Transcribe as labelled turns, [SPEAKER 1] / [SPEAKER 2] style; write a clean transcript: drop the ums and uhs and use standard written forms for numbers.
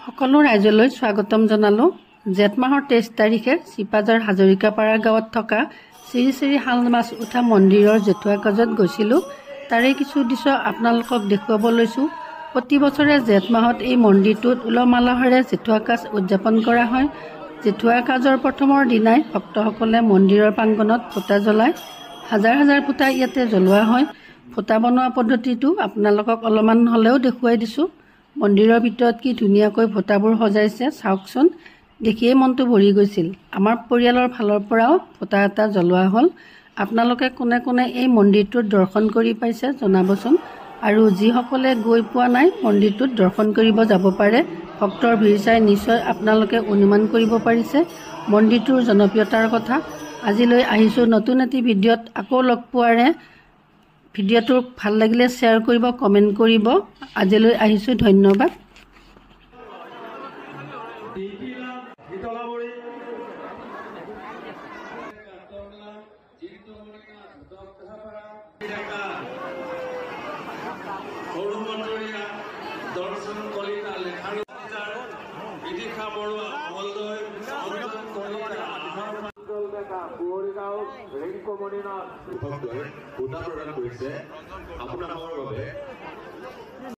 [SPEAKER 1] সকলো ৰাইজলৈ স্বাগতম জনালো। জেঠ মাহৰ 23 তাৰিখে চিপাজাৰ হাজৰিকাপাৰা গাঁৱত থকা শ্ৰী শ্ৰী শাল মাছ উঠা মন্দিৰৰ জেঠুৱা কাজত গৈছিলোঁ। তাৰে কিছু দৃশ্য আপোনালোকক দেখুৱাব লৈছোঁ। প্ৰতি বছৰে জেঠ মাহত এই মন্দিৰটোত উলহ মালহেৰে জেঠুৱা কাজ উদযাপন কৰা হয়। জেঠুৱা কাজৰ প্ৰথমৰ দিনাই ভক্তসকলে মন্দিৰৰ প্ৰাংগণত ফুটা জ্বলায়। হাজাৰ হাজাৰ ফুটা ইয়াতে জ্বলোৱা হয়। ফুটা বনোৱা পদ্ধতিটো আপোনালোকক অলপমান হ'লেও দেখুৱাই দিছোঁ। মন্দিৰৰ ভিতৰত কি ধুনীয়াকৈ ফুটাবোৰ সজাইছে চাওকচোন, দেখিয়ে মনটো ভৰি গৈছিল। আমাৰ পৰিয়ালৰ ফালৰ পৰাও ফুটা এটা জ্বলোৱা হ'ল। আপোনালোকে কোনে কোনে এই মন্দিৰটোত দৰ্শন কৰি পাইছে জনাবচোন। আৰু যিসকলে গৈ পোৱা নাই মন্দিৰটোত দৰ্শন কৰিব যাব পাৰে। ভক্তৰ ভিৰ চাই নিশ্চয় আপোনালোকে অনুমান কৰিব পাৰিছে মন্দিৰটোৰ জনপ্ৰিয়তাৰ কথা। আজিলৈ আহিছোঁ নতুন এটি ভিডিঅ'ত আকৌ লগ পোৱাৰে। ভিডিঅ'টো ভাল লাগিলে শ্বেয়াৰ কৰিব, কমেণ্ট কৰিব। আজিলৈ আহিছোঁ, ধন্যবাদ।
[SPEAKER 2] ৰিংকমণি নাথ প্ৰদান কৰিছে আপোনালোকৰ বাবে।